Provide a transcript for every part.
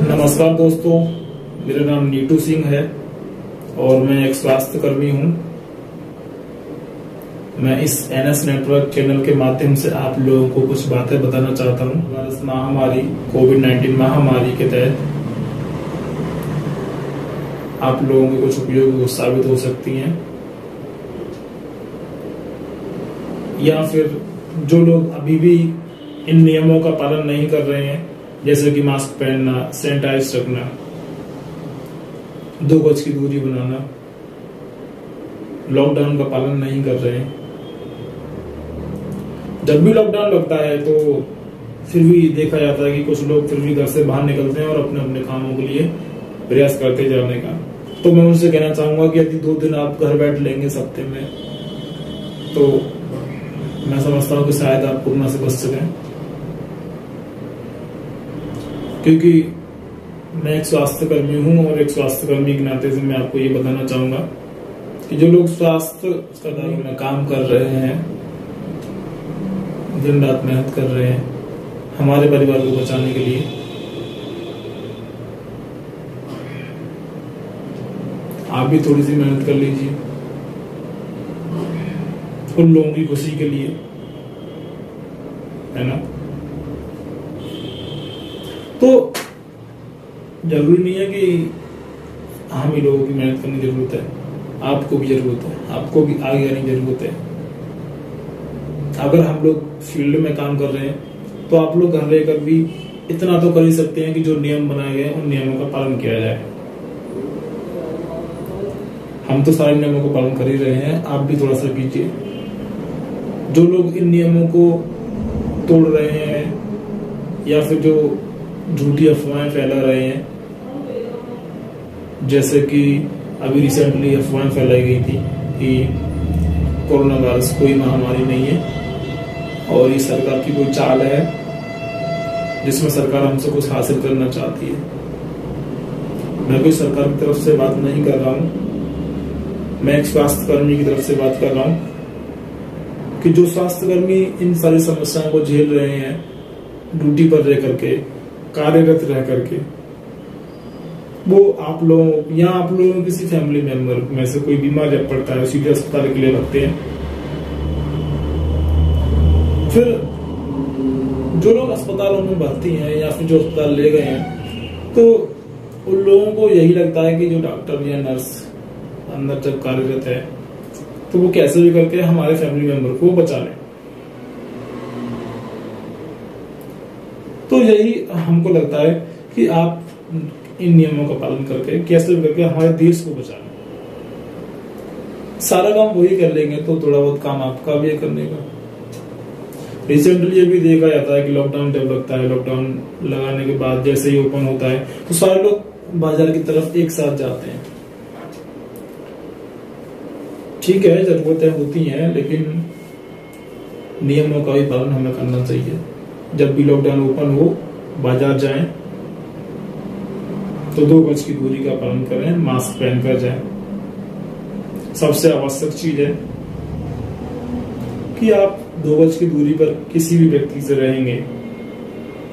नमस्कार दोस्तों, मेरा नाम नीटू सिंह है और मैं एक स्वास्थ्य कर्मी हूं। मैं इस एनएस नेटवर्क चैनल के माध्यम से आप लोगों को कुछ बातें बताना चाहता हूं। वायरस महामारी कोविड-19 महामारी के तहत आप लोगों के कुछ उपयोगी साबित हो सकती हैं, या फिर जो लोग अभी भी इन नियमों का पालन नहीं कर रहे हैं, जैसे कि मास्क पहनना, सैनिटाइज रखना, 2 गज की दूरी बनाना, लॉकडाउन का पालन नहीं कर रहे हैं। जब भी लॉकडाउन लगता है तो फिर भी देखा जाता है कि कुछ लोग फिर भी घर से बाहर निकलते हैं और अपने अपने कामों के लिए प्रयास करते जाने का। तो मैं उनसे कहना चाहूंगा कि यदि 2 दिन आप घर बैठ लेंगे सप्ताह में, तो मैं समझता हूँ कि शायद आप कोरोना से बच सकें। क्योंकि मैं एक स्वास्थ्य कर्मी हूं और एक स्वास्थ्य कर्मी के नाते से मैं आपको ये बताना चाहूंगा कि जो लोग स्वास्थ्य में काम कर रहे हैं, दिन रात मेहनत कर रहे हैं हमारे परिवार को बचाने के लिए, आप भी थोड़ी सी मेहनत कर लीजिए उन लोगों की खुशी के लिए, है ना। तो जरूरी नहीं है कि हम ही लोगों की मेहनत करने की जरूरत है, आपको भी जरूरत है, आपको भी आगे आने की जरूरत है। अगर हम लोग फील्ड में काम कर रहे हैं तो आप लोग घर रहकर भी इतना तो कर ही सकते हैं कि जो नियम बनाए गए उन नियमों का पालन किया जाए। हम तो सारे नियमों का पालन कर ही रहे हैं, आप भी थोड़ा सा कीजिए। जो लोग इन नियमों को तोड़ रहे हैं या फिर जो झूठी अफवाहें फैला रहे हैं, जैसे कि अभी रिसेंटली अफवाहें फैलाई गई थी कि कोरोना वायरस कोई महामारी नहीं है और ये सरकार की कोई चाल है जिसमें सरकार हमसे कुछ हासिल करना चाहती है। मैं कोई सरकार की तरफ से बात नहीं कर रहा हूं, मैं एक स्वास्थ्य कर्मी की तरफ से बात कर रहा हूं कि जो स्वास्थ्य कर्मी इन सारी समस्याओं को झेल रहे हैं, ड्यूटी पर रह करके, कार्यरत रह करके, वो आप लोगों या आप लोगों के किसी फैमिली मेंबर में से कोई बीमार जब पड़ता है सीधे अस्पताल के लिए रखते हैं। फिर जो लोग अस्पतालों में भर्ती हैं या फिर जो अस्पताल ले गए हैं, तो उन लोगों को यही लगता है कि जो डॉक्टर या नर्स अंदर जब कार्यरत है तो वो कैसे भी करके हमारे फैमिली मेंबर को बचा लें। तो यही हमको लगता है कि आप इन नियमों का पालन करके कैसे भी करके हमारे देश को बचा लें। सारा काम वही कर लेंगे तो थोड़ा बहुत काम आपका भी है करने का। रिसेंटली ये भी देखा जाता है कि लॉकडाउन जब लगता है, लॉकडाउन लगाने के बाद जैसे ही ओपन होता है तो सारे लोग बाजार की तरफ एक साथ जाते हैं। ठीक है, जरूरतें होती हैं, लेकिन नियमों का भी पालन हमें करना चाहिए। जब भी लॉकडाउन ओपन हो, बाजार जाएं तो 2 गज की दूरी का पालन करें, मास्क पहनकर जाएं। सबसे आवश्यक चीज है कि आप 2 गज की दूरी पर किसी भी व्यक्ति से रहेंगे,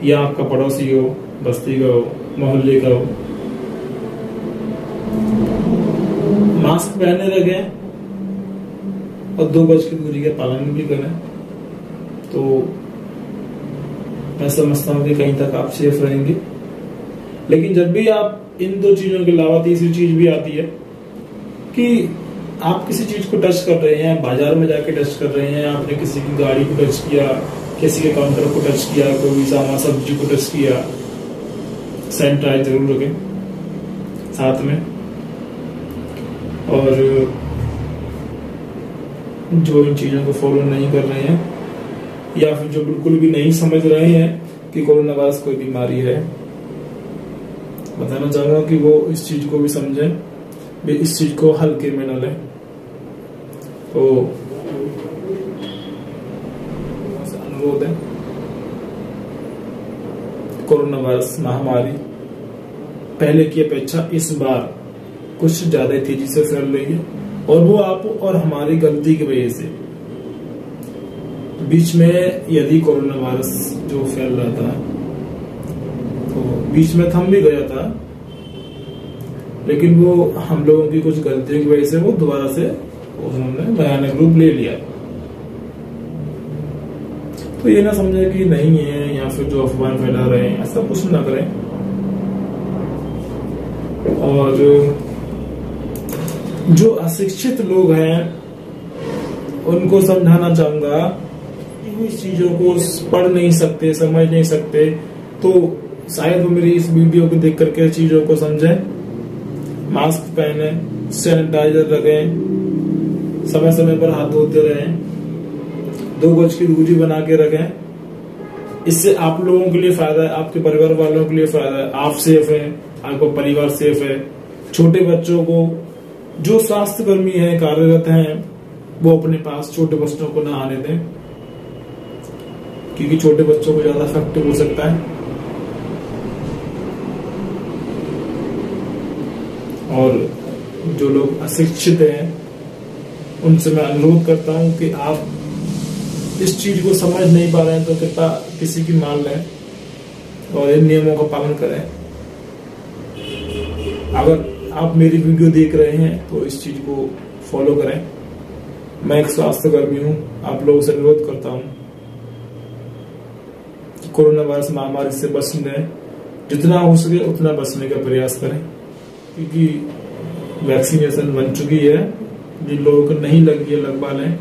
या आपका पड़ोसी हो, बस्ती का हो, मोहल्ले का हो, मास्क पहने रखें और 2 गज की दूरी का पालन भी करें। तो मैं समझता हूँ कि कहीं तक आप सेफ रहेंगे। लेकिन जब भी आप इन 2 चीजों के अलावा तीसरी चीज भी आती है कि आप किसी चीज को टच कर रहे हैं, बाजार में जाके टच कर रहे हैं, आपने किसी की गाड़ी को टच किया, किसी के काउंटर को टच किया, कोई सामान सब्जी को टच किया, सैनिटाइज जरूर रखें साथ में। और जो इन चीजों को फॉलो नहीं कर रहे हैं या फिर जो बिल्कुल भी नहीं समझ रहे हैं कि कोरोना वायरस कोई बीमारी है, बताना चाहूंगा कि वो इस चीज को भी समझें, भी इस चीज को हल्के में न लें। तो अनुरोध है, कोरोना वायरस महामारी पहले की अपेक्षा इस बार कुछ ज्यादा तेजी से फैल रही है, और वो आप और हमारी गलती की वजह से। बीच में यदि कोरोना वायरस जो फैल रहा था तो बीच में थम भी गया था, लेकिन वो हम लोगों की कुछ गलतियों की वजह से वो दोबारा से उन्होंने भयानक रूप ले लिया। तो ये ना समझे कि नहीं है या फिर जो अफवाह फैला रहे हैं, ऐसा कुछ ना करें। और जो अशिक्षित लोग हैं उनको समझाना चाहूंगा कि इस चीजों को पढ़ नहीं सकते, समझ नहीं सकते, तो शायद वो मेरी इस वीडियो को देख करके चीजों को समझें। मास्क पहने, सैनिटाइजर रखें, समय समय पर हाथ धोते रहें, 2 गज की दूरी बना के रखें। इससे आप लोगों के लिए फायदा है, आपके परिवार वालों के लिए फायदा है, आप सेफ हैं, आपका परिवार सेफ है। छोटे बच्चों को, जो स्वास्थ्य कर्मी है, कार्यरत हैं, वो अपने पास छोटे बच्चों को ना आने दें, क्योंकि छोटे बच्चों को ज्यादा इफेक्टिव हो सकता है। और जो लोग अशिक्षित हैं उनसे मैं अनुरोध करता हूं कि आप इस चीज को समझ नहीं पा रहे हैं तो कृपया किसी की मान लें और इन नियमों का पालन करें। अगर आप मेरी वीडियो देख रहे हैं तो इस चीज को फॉलो करें। मैं एक स्वास्थ्य कर्मी हूं, आप लोगों से अनुरोध करता हूं कि कोरोना वायरस महामारी से बचने, जितना हो सके उतना बचने का प्रयास करें, क्योंकि वैक्सीनेशन बन चुकी है। जिन लोगों को नहीं लगी है लगवा लें।